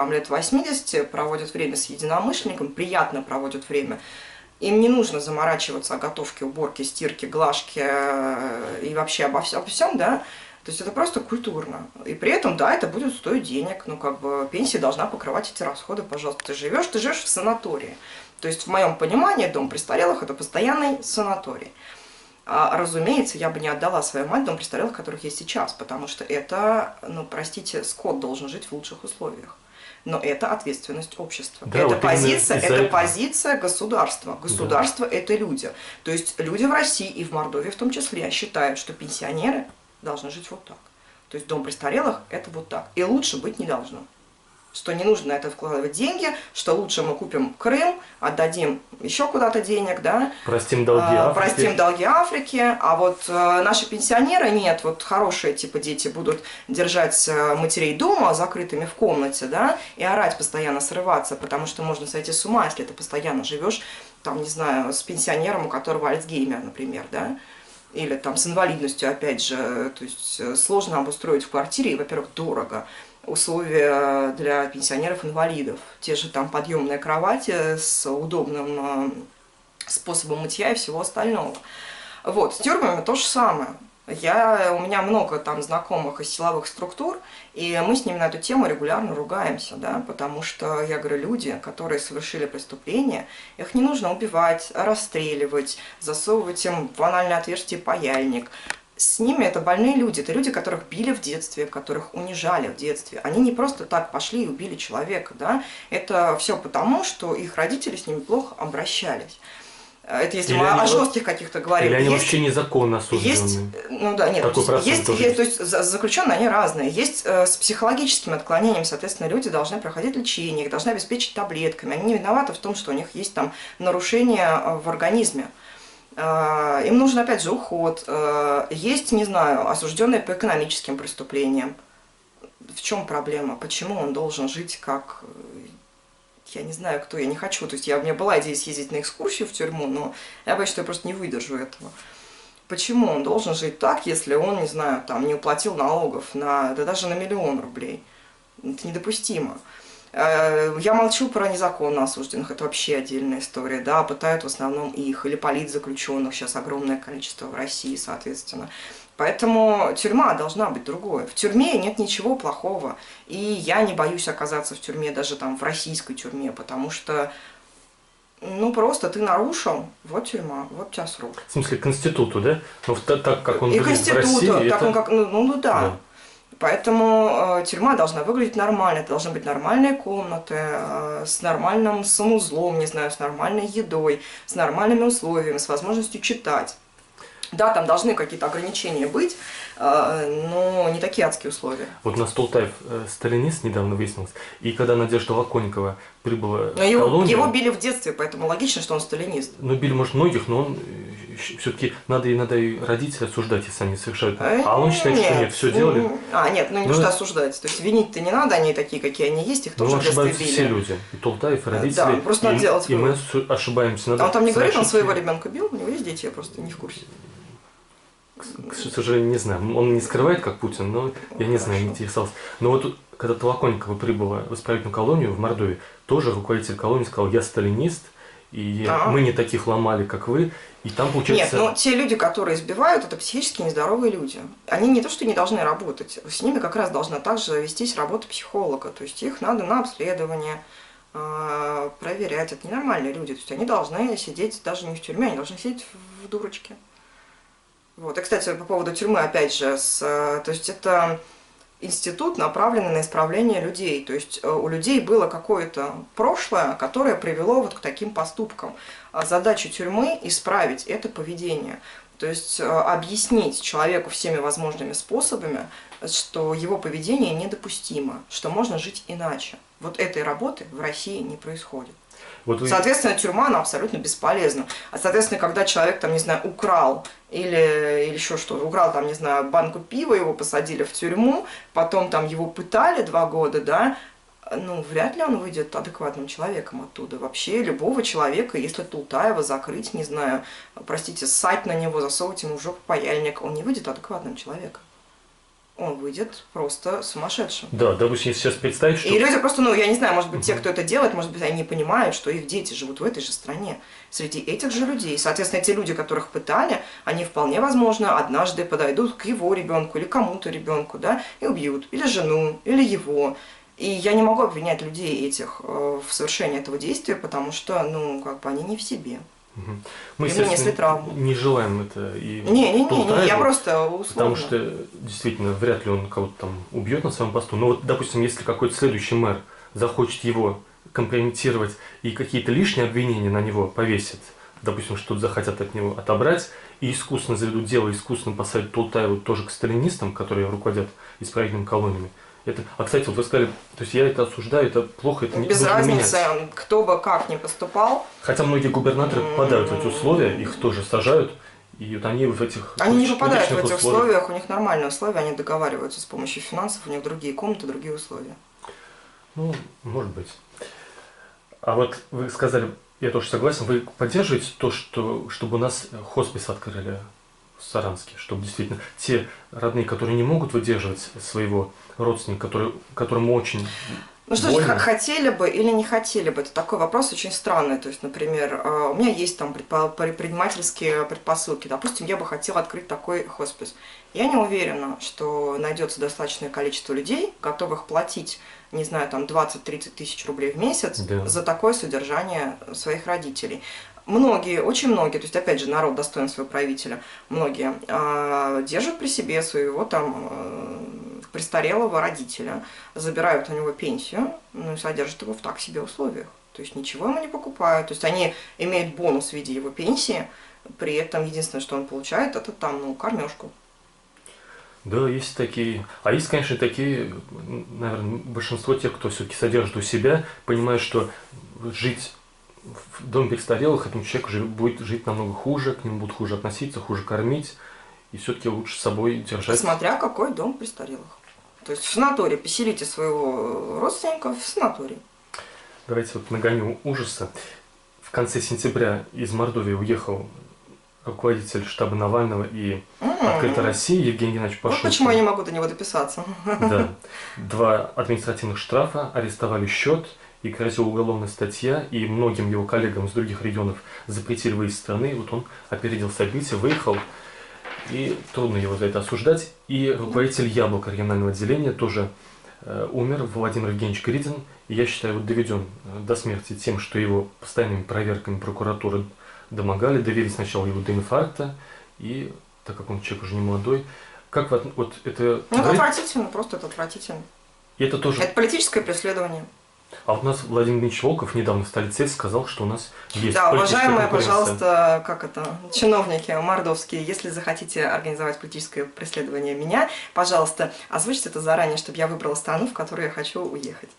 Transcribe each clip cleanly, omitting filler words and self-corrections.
там, лет 80 проводят время с единомышленником, приятно проводят время. Им не нужно заморачиваться о готовке, уборке, стирке, глажке и вообще обо всем, да. То есть это просто культурно. И при этом, да, это будет стоить денег. Ну, как бы пенсия должна покрывать эти расходы, пожалуйста. Ты живешь в санатории. То есть, в моем понимании, дом престарелых – это постоянный санаторий. Разумеется, я бы не отдала свою мать в дом престарелых, которых есть сейчас, потому что это, ну, простите, скот должен жить в лучших условиях. Но это ответственность общества. Да, это, вот позиция государства. Государство – это люди. То есть люди в России и в Мордовии в том числе считают, что пенсионеры должны жить вот так. То есть дом престарелых – это вот так. И лучше быть не должно. Что не нужно на это вкладывать деньги, что лучше мы купим Крым, отдадим еще куда-то денег, да? Простим долги Африке. Простим долги Африке. А вот наши пенсионеры, нет, вот хорошие типа дети будут держать матерей дома закрытыми в комнате, да, и орать постоянно, срываться, потому что можно сойти с ума, если ты постоянно живешь, там, не знаю, с пенсионером, у которого Альцгеймер, например, да? Или там с инвалидностью, опять же, то есть сложно обустроить в квартире, и, во-первых, дорого. Условия для пенсионеров-инвалидов. Те же там подъемные кровати с удобным способом мытья и всего остального. Вот, с тюрьмами то же самое. У меня много там знакомых из силовых структур, и мы с ними на эту тему регулярно ругаемся, да, потому что, я говорю, люди, которые совершили преступление, их не нужно убивать, расстреливать, засовывать им в анальное отверстие паяльник. С ними это больные люди, это люди, которых били в детстве, которых унижали в детстве. Они не просто так пошли и убили человека, да, это все потому, что их родители с ними плохо обращались. Это если мы о жестких каких-то говорим. Или они вообще незаконно осужденные? Есть, ну да, нет, то есть заключенные, они разные. Есть с психологическим отклонением, соответственно, люди должны проходить лечение, их должны обеспечить таблетками. Они не виноваты в том, что у них есть там нарушения в организме. Им нужен, опять же, уход. Есть, не знаю, осужденные по экономическим преступлениям. В чем проблема? Почему он должен жить как... Я не знаю, кто, я не хочу. То есть у меня была идея съездить на экскурсию в тюрьму, но я боюсь, что я просто не выдержу этого. Почему он должен жить так, если он, не знаю, там, не уплатил налогов да даже на 1 000 000 рублей? Это недопустимо. Я молчу про незаконно осужденных, это вообще отдельная история, да, пытают в основном их, или политзаключенных, сейчас огромное количество в России, соответственно. Поэтому тюрьма должна быть другой. В тюрьме нет ничего плохого, и я не боюсь оказаться в тюрьме, даже там в российской тюрьме, потому что, ну, просто ты нарушил, вот тюрьма, вот у тебя срок. В смысле, Конституту, да? Ну, так, как он выглядит в России, так это... он как, ну да. Поэтому тюрьма должна выглядеть нормально, это должны быть нормальные комнаты, с нормальным санузлом, не знаю, с нормальной едой, с нормальными условиями, с возможностью читать. Да, там должны какие-то ограничения быть, но не такие адские условия. Вот у нас Толтаев сталинист недавно выяснилось, и когда Надежда Лаконникова прибыла в колонию... Его били в детстве, поэтому логично, что он сталинист. Ну, били, может, многих, но он все-таки надо и родителей осуждать, если они совершают. А он считает, что нет, все делали. Нет, ну не что осуждать. То есть винить-то не надо, они такие, какие они есть, их тоже в детстве били. Ошибаются все люди. И Толтаев, и родители. Да, просто надо делать вывод. И мы ошибаемся. Он там не говорит, он своего ребенка бил, у него есть дети, я просто не в курсе. К сожалению, не знаю. Он не скрывает, как Путин, но я не знаю, не интересовался. Но вот когда Толоконникова прибыла в исправительную колонию в Мордовии, тоже руководитель колонии сказал: я сталинист, и мы не таких ломали, как вы. И там получается... Нет, но те люди, которые избивают, это психически нездоровые люди. Они не то, что не должны работать, с ними как раз должна также вестись работа психолога. То есть их надо на обследование проверять. Это ненормальные люди. То есть они должны сидеть даже не в тюрьме, они должны сидеть в дурочке. Вот. И, кстати, по поводу тюрьмы, опять же, то есть это институт, направленный на исправление людей. То есть у людей было какое-то прошлое, которое привело вот к таким поступкам. Задача тюрьмы – исправить это поведение. То есть объяснить человеку всеми возможными способами, что его поведение недопустимо, что можно жить иначе. Вот этой работы в России не происходит. Вот соответственно, тюрьма, она абсолютно бесполезна. А, соответственно, когда человек, там, не знаю, украл или еще что, украл, там, не знаю, банку пива, его посадили в тюрьму, потом там его пытали 2 года, да, ну, вряд ли он выйдет адекватным человеком оттуда. Вообще, любого человека, если Толтаева закрыть, не знаю, простите, ссать на него, засовывать ему в жопу паяльник, он не выйдет адекватным человеком. он выйдет просто сумасшедшим. Да, допустим, если сейчас представить, что... И люди просто, я не знаю, может быть, те, кто это делает, может быть, они не понимают, что их дети живут в этой же стране, среди этих же людей. Соответственно, те люди, которых пытали, они вполне возможно однажды подойдут к его ребенку или кому-то ребенку, да, и убьют или жену, или его. И я не могу обвинять людей этих в совершении этого действия, потому что, они не в себе. Мы, несли травму. не желаем это и Не, я просто условно. Потому что, действительно, вряд ли он кого-то там убьет на своем посту. Но вот, допустим, если какой-то следующий мэр захочет его компрометировать и какие-то лишние обвинения на него повесит, допустим, что-то захотят от него отобрать, и искусственно заведут дело, искусственно посадят Тултаева тоже к сталинистам, которые руководят исправительными колониями. Кстати, вот вы сказали, то есть я это осуждаю, это плохо, это не без разницы, кто бы как ни поступал. Хотя многие губернаторы попадают в эти условия, их тоже сажают, и вот они в этих... Они не попадают в этих условиях, у них нормальные условия, они договариваются с помощью финансов, у них другие комнаты, другие условия. Может быть. А вот вы сказали, я тоже согласен, вы поддерживаете то, чтобы у нас хоспис открыли в Саранске, чтобы действительно те родные, которые не могут выдерживать своего родственника, которому очень что ж, хотели бы или не хотели бы, это такой вопрос очень странный. То есть, например, у меня есть там предпринимательские предпосылки. Допустим, я бы хотела открыть такой хоспис. Я не уверена, что найдется достаточное количество людей, готовых платить, не знаю, там 20-30 тысяч рублей в месяц за такое содержание своих родителей. Многие, очень многие, то есть, опять же, народ достоин своего правителя, многие держат при себе своего там престарелого родителя, забирают у него пенсию, и содержат его в так себе условиях. То есть ничего ему не покупают. То есть они имеют бонус в виде его пенсии, при этом единственное, что он получает, это там, кормежку. Да, есть такие. А есть, конечно, такие, наверное, большинство тех, кто все-таки содержит у себя, понимает, что жить в доме престарелых этому человеку будет жить намного хуже, к нему будут хуже относиться, хуже кормить, и все-таки лучше с собой держать. Смотря какой дом престарелых. То есть в санатории, поселите своего родственника в санатории. Давайте вот нагоню ужаса. В конце сентября из Мордовии уехал руководитель штаба Навального и «Открытой России» Евгений Геннадьевич Пашутин. Вот почему я не могу до него дописаться. Да. 2 административных штрафа, арестовали счет, и грозила уголовная статья, и многим его коллегам из других регионов запретили выезд из страны. Вот он опередил события, выехал, и трудно его за это осуждать. И руководитель «Яблока» регионального отделения тоже умер, Владимир Евгеньевич Гридин, и я считаю, вот доведен до смерти тем, что его постоянными проверками прокуратуры домогали, довели сначала его до инфаркта, и так как он человек уже не молодой, как вот это... это отвратительно, просто это отвратительно. И это тоже... Это политическое преследование. А вот у нас Владимир Ильич Волков недавно в столице сказал, что у нас есть да, политическая уважаемые, конкуренция. пожалуйста, чиновники мордовские, если захотите организовать политическое преследование меня, пожалуйста, озвучьте это заранее, чтобы я выбрала страну, в которую я хочу уехать.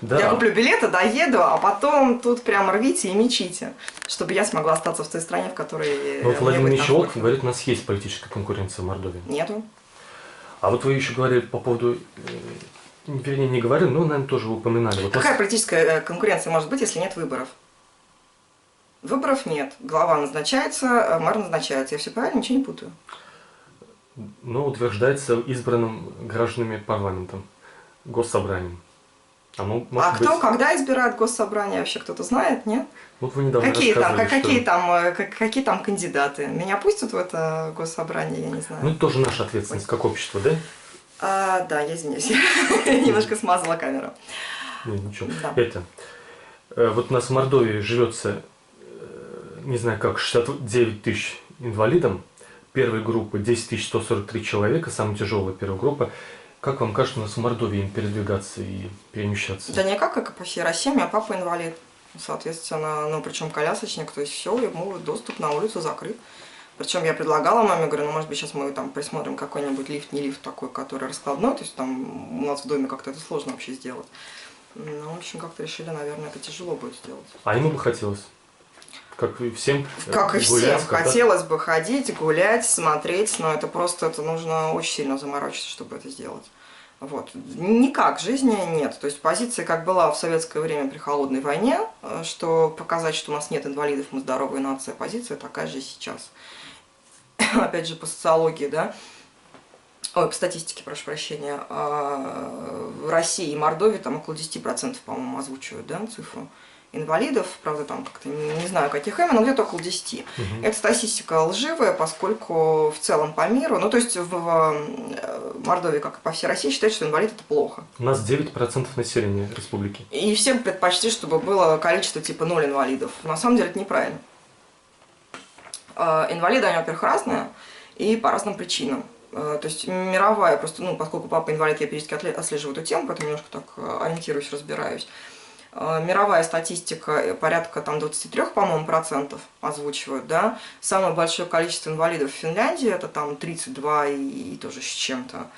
Да. Я куплю билеты, доеду, а потом тут прям рвите и мечите, чтобы я смогла остаться в той стране, в которой... Вот Владимир Ильич Волков говорит, у нас есть политическая конкуренция в Мордовии. Нету. А вот вы еще говорили по поводу... Вернее, не говорили, но, наверное, тоже упоминали. Вот какая политическая конкуренция может быть, если нет выборов? Выборов нет. Глава назначается, мэр назначается. Я все правильно, ничего не путаю. Но утверждается избранным гражданами парламентом, госсобранием. А кто, когда избирает госсобрание, вообще кто-то знает, нет? Вот вы недавно какие там кандидаты? Меня пустят в это госсобрание, я не знаю. Ну, это тоже наша ответственность как общество, да? Да, я извиняюсь, я немножко смазала камеру. Ничего. Вот у нас в Мордовии живется, не знаю как, 69 тысяч инвалидам. Первой группы 10 143 человека, самая тяжелая первая группа. Как вам кажется, у нас в Мордовии им передвигаться и перемещаться? Да никак, как и по всей России, у меня папа инвалид. Соответственно, причем колясочник, то есть все, ему доступ на улицу закрыт. Причем я предлагала маме, говорю, может быть, сейчас мы там присмотрим какой-нибудь лифт, не лифт такой, который раскладной, то есть там у нас в доме как-то это сложно вообще сделать. В общем, как-то решили, наверное, это тяжело будет сделать. А ему бы хотелось? Как и всем? Как и всем. Хотелось бы ходить, гулять, смотреть, но это нужно очень сильно заморочиться, чтобы это сделать. Вот. Никак жизни нет. То есть позиция, как была в советское время при холодной войне, что показать, что у нас нет инвалидов, мы здоровая нация, позиция такая же и сейчас. Опять же, по социологии, да, ой, по статистике, прошу прощения, в России и Мордовии там около 10%, по-моему, озвучивают, да, цифру инвалидов, правда, там как-то не знаю, каких именно, но где-то около 10. Эта статистика лживая, поскольку в целом по миру, ну, то есть в Мордовии, как и по всей России, считают, что инвалид – это плохо. У нас 9% населения республики. И всем предпочли, чтобы было количество типа 0 инвалидов. На самом деле это неправильно. Инвалиды, они, во-первых, разные и по разным причинам. То есть мировая, просто, ну, поскольку папа инвалид, я периодически отслеживаю эту тему, поэтому немножко так ориентируюсь, разбираюсь. Мировая статистика порядка там 23, по-моему, процентов озвучивают, да. Самое большое количество инвалидов в Финляндии это там 32 и тоже с чем-то.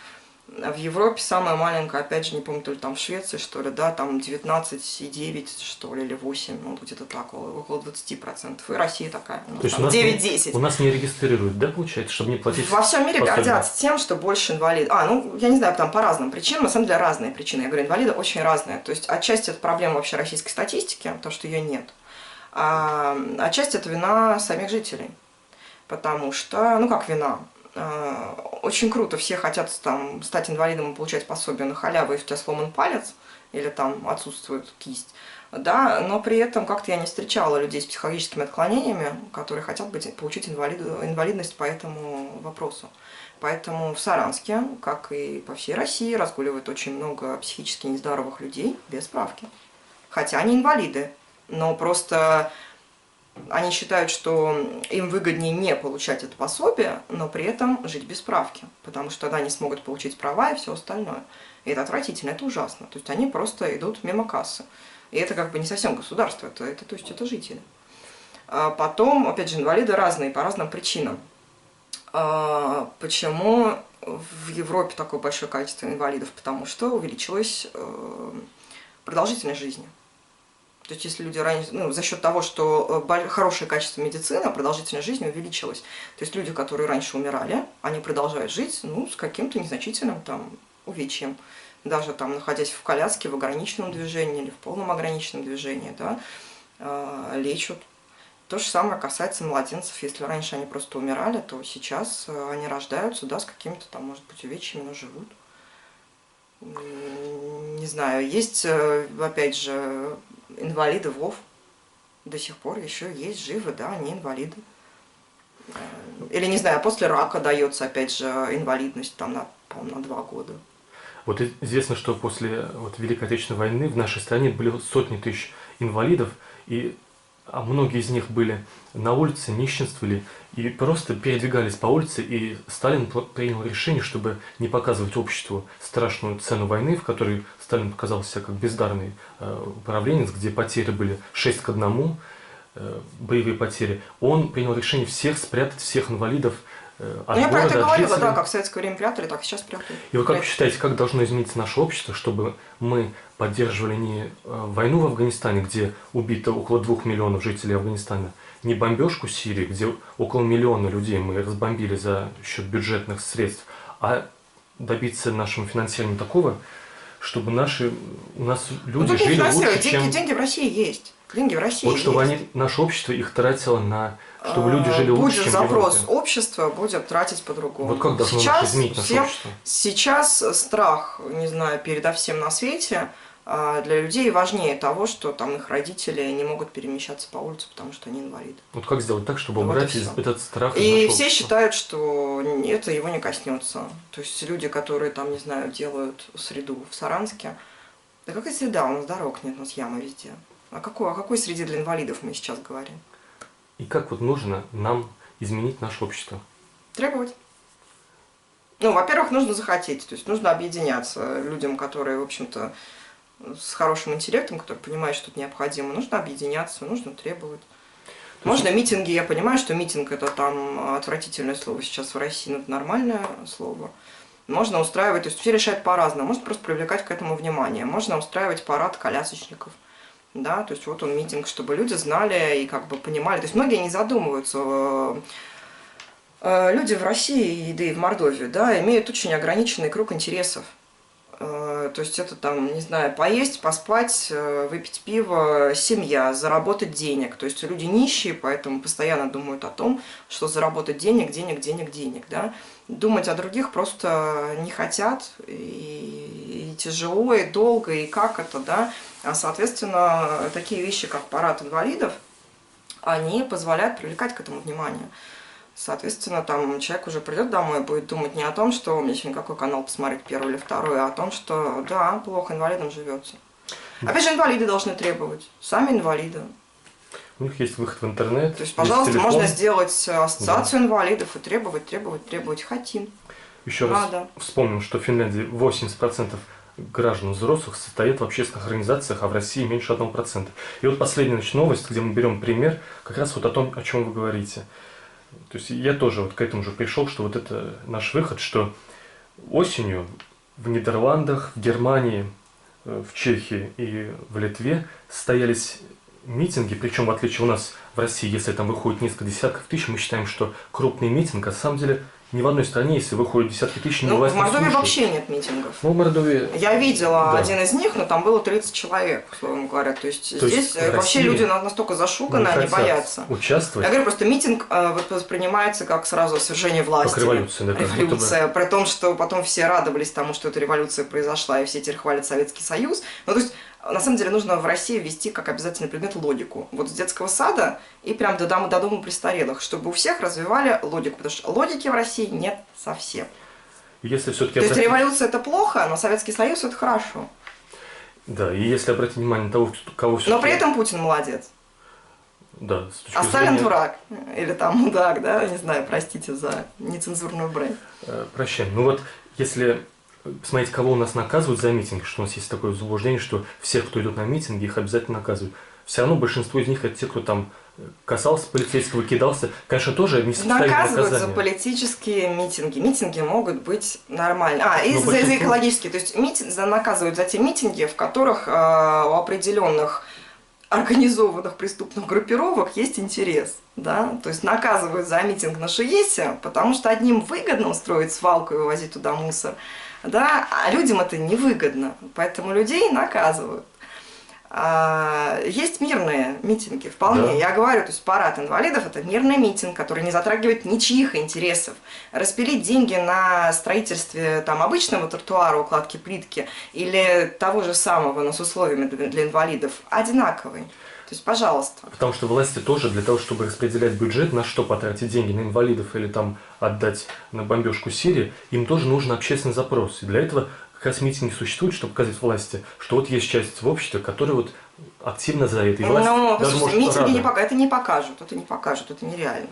В Европе самая маленькая, опять же, не помню, то ли там в Швеции, что ли, да, там 19,9, что ли, или 8, ну, где-то так, около 20%. И Россия такая, То есть у нас 9-10. У нас не регистрируют, да, получается, чтобы не платить? Во всем мире гордятся тем, что больше инвалидов. Ну, я не знаю, там по разным причинам, на самом деле разные причины. Я говорю, инвалиды очень разные. То есть отчасти это проблема вообще российской статистики, то, что ее нет. А отчасти это вина самих жителей. Потому что, ну как вина? Очень круто, все хотят там стать инвалидом и получать пособие на халяву, если у тебя сломан палец или там отсутствует кисть, да, но при этом как-то я не встречала людей с психологическими отклонениями, которые хотят получить инвалидность по этому вопросу. Поэтому в Саранске, как и по всей России, разгуливает очень много психически нездоровых людей без справки. Хотя они инвалиды, но просто они считают, что им выгоднее не получать это пособие, но при этом жить без справки, потому что тогда они смогут получить права и все остальное. И это отвратительно, это ужасно. То есть они просто идут мимо кассы. И это как бы не совсем государство, то есть это жители. А потом, опять же, инвалиды разные по разным причинам. Почему в Европе такое большое количество инвалидов? Потому что увеличилась продолжительность жизни. То есть если люди раньше, ну, за счет того, что хорошее качество медицины, продолжительность жизни увеличилась. То есть люди, которые раньше умирали, они продолжают жить, ну, с каким-то незначительным там увечьем. Даже там, находясь в коляске, в ограниченном движении или в полном ограниченном движении, да, лечат. То же самое касается младенцев. Если раньше они просто умирали, то сейчас они рождаются, да, с какими-то там, может быть, увечьями, но живут. Не знаю, есть, опять же, инвалиды ВОВ. До сих пор еще есть, живы, да, они инвалиды. Или, не знаю, после рака дается, опять же, инвалидность там на 2 года. Вот известно, что после Великой Отечественной войны в нашей стране были сотни тысяч инвалидов, а многие из них были на улице, нищенствовали и просто передвигались по улице, и Сталин принял решение, чтобы не показывать обществу страшную цену войны, в которой Сталин показал себя как бездарный управленец, где потери были 6:1, боевые потери. Он принял решение спрятать всех инвалидов от я города, про это говорила, жителей. да, как в советское время прятали, так и сейчас прятают. И вот как вы считаете, как должно измениться наше общество, чтобы мы поддерживали не войну в Афганистане, где убито около 2 миллионов жителей Афганистана, не бомбежку Сирии, где около миллиона людей мы разбомбили за счет бюджетных средств, а добиться нашим финансированием такого, чтобы у нас люди жили лучше, чем... Деньги в России есть. Деньги в России Вот чтобы есть. наше общество их тратило чтобы люди жили лучше, чем в Европе. Будет запрос общества, будет тратить по-другому. Вот как должно изменить наше общество? Сейчас страх, не знаю, передо всем на свете для людей важнее того, что там их родители не могут перемещаться по улице, потому что они инвалиды. Вот как сделать так, чтобы убрать этот страх из И нашего все общества? считают, что это его не коснется. То есть люди, которые там, не знаю, делают среду в Саранске. Да какая среда? У нас дорог нет, у нас ямы везде. О какой среде для инвалидов мы сейчас говорим? И как нужно нам изменить наше общество? Требовать. Ну, во-первых, нужно захотеть. То есть нужно объединяться людям, которые, в общем-то, с хорошим интеллектом, которые понимают, что это необходимо. Нужно объединяться, нужно требовать. Можно митинги. Я понимаю, что митинг – это там отвратительное слово сейчас в России, но это нормальное слово. Можно устраивать, то есть все решают по-разному. Можно просто привлекать к этому внимание. Можно устраивать парад колясочников. Да, то есть вот он митинг, чтобы люди знали и как бы понимали. То есть многие не задумываются. Люди в России, да и в Мордовии, да, имеют очень ограниченный круг интересов. То есть это там, не знаю, поесть, поспать, выпить пиво, семья, заработать денег. То есть люди нищие, поэтому постоянно думают о том, что заработать денег, денег, денег, денег, да. Думать о других просто не хотят, и тяжело, и долго, и как это, да. А, соответственно, такие вещи, как парад инвалидов, они позволяют привлекать к этому внимание. Соответственно, там человек уже придет домой и будет думать не о том, что мне сегодня какой канал посмотреть, первый или второй, а о том, что да, плохо инвалидам живется. Опять же, инвалиды должны требовать, сами инвалиды. У них есть выход в интернет. То есть, пожалуйста, телефон. можно сделать ассоциацию инвалидов и требовать, хотим. Еще раз вспомним, что в Финляндии 80% граждан взрослых состоят в общественных организациях, а в России меньше 1%. И вот последняя новость, где мы берем пример, как раз вот о том, о чем вы говорите. То есть я тоже вот к этому же пришел, что вот это наш выход, что осенью в Нидерландах, в Германии, в Чехии и в Литве состоялись митинги, причем в отличие у нас в России, если там выходит несколько десятков тысяч, мы считаем, что крупный митинг, а на самом деле ни в одной стране, если выходят десятки тысяч, не власть в Мордовии слушает. вообще нет митингов. Ну, в Мордовии... Я видела один из них, но там было 30 человек, условно говоря. То есть здесь вообще люди настолько зашуганы, они боятся. Участвовать. Я говорю, просто митинг воспринимается как сразу свержение власти. Как революция, да. Революция. При том, что потом все радовались тому, что эта революция произошла, и все теперь хвалят Советский Союз. Ну, то есть, на самом деле, нужно в России ввести как обязательный предмет логику. Вот с детского сада и прям до дома престарелых, чтобы у всех развивали логику. Потому что логики в России нет совсем. Если все-таки То есть революция это плохо, но Советский Союз это хорошо. Да, и если обратить внимание на того, кого все-таки... Но при этом Путин молодец. Да, а Сталин дурак. Или там мудак, да, не знаю, простите за нецензурную брань. Прощаем. Ну вот, если посмотреть, кого у нас наказывают за митинг, что у нас есть такое заблуждение, что всех, кто идет на митинги, их обязательно наказывают. Все равно большинство из них это те, кто там касался полицейского, кидался. Конечно, тоже не составили наказывают наказания. за политические митинги. Митинги могут быть нормальны. И за экологические. То есть наказывают за те митинги, в которых у определенных организованных преступных группировок есть интерес. Да? То есть наказывают за митинг на Шиесе, потому что одним выгодно устроить свалку и вывозить туда мусор, да? А людям это невыгодно. Поэтому людей наказывают. Есть мирные митинги, вполне. Да. Я говорю, то есть парад инвалидов – это мирный митинг, который не затрагивает ничьих интересов. Распилить деньги на строительстве там, обычного тротуара, укладки плитки или того же самого, но с условиями для инвалидов, одинаковый. То есть, пожалуйста. Потому что власти тоже для того, чтобы распределять бюджет, на что потратить деньги, на инвалидов или там отдать на бомбежку Сирии, им тоже нужен общественный запрос. И для этого как раз митинги существуют, чтобы показать власти, что вот есть часть в обществе, которая вот активно за это. И власть даже может митинги это не покажут, это нереально.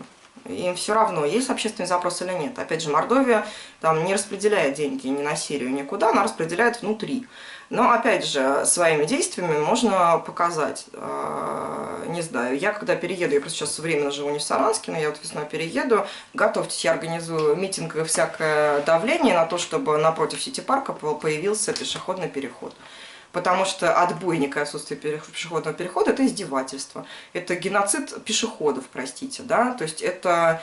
Им все равно, есть общественный запрос или нет. Опять же, Мордовия там не распределяет деньги ни на Сирию, никуда, она распределяет внутри. Но, опять же, своими действиями можно показать. Не знаю, я когда перееду, я просто сейчас временно живу не в Саранске, но я вот весной перееду, готовьтесь, я организую митинг и всякое давление на то, чтобы напротив Сити-парка появился пешеходный переход. Потому что отбойник и отсутствие пешеходного перехода – это издевательство. Это геноцид пешеходов, простите. Да? То есть это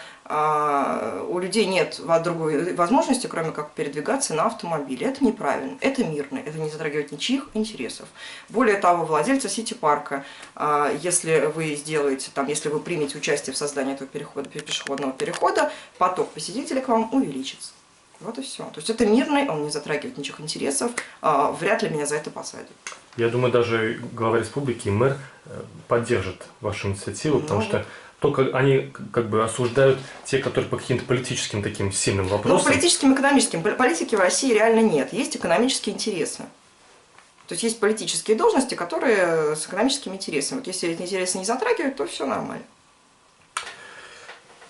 у людей нет другой возможности, кроме как передвигаться на автомобиле. Это неправильно, это мирно, это не затрагивает ничьих интересов. Более того, владельцы Сити-парка, если вы сделаете, там, если вы примете участие в создании этого пешеходного перехода, поток посетителей к вам увеличится. Вот и все. То есть это мирный, он не затрагивает ничьих интересов, вряд ли меня за это посадят. Я думаю, даже глава республики и мэр поддержат вашу инициативу, потому что только они как бы осуждают те, которые по каким-то политическим таким сильным вопросам. Ну, политическим, экономическим. Политики в России реально нет. Есть экономические интересы. То есть есть политические должности, которые с экономическими интересами. Вот если эти интересы не затрагивают, то все нормально.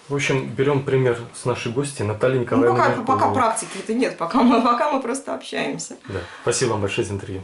В общем, берем пример с нашей гостьей Натальей Николаевной. Ну, пока практики-то нет, пока мы просто общаемся. Да. Спасибо вам большое за интервью.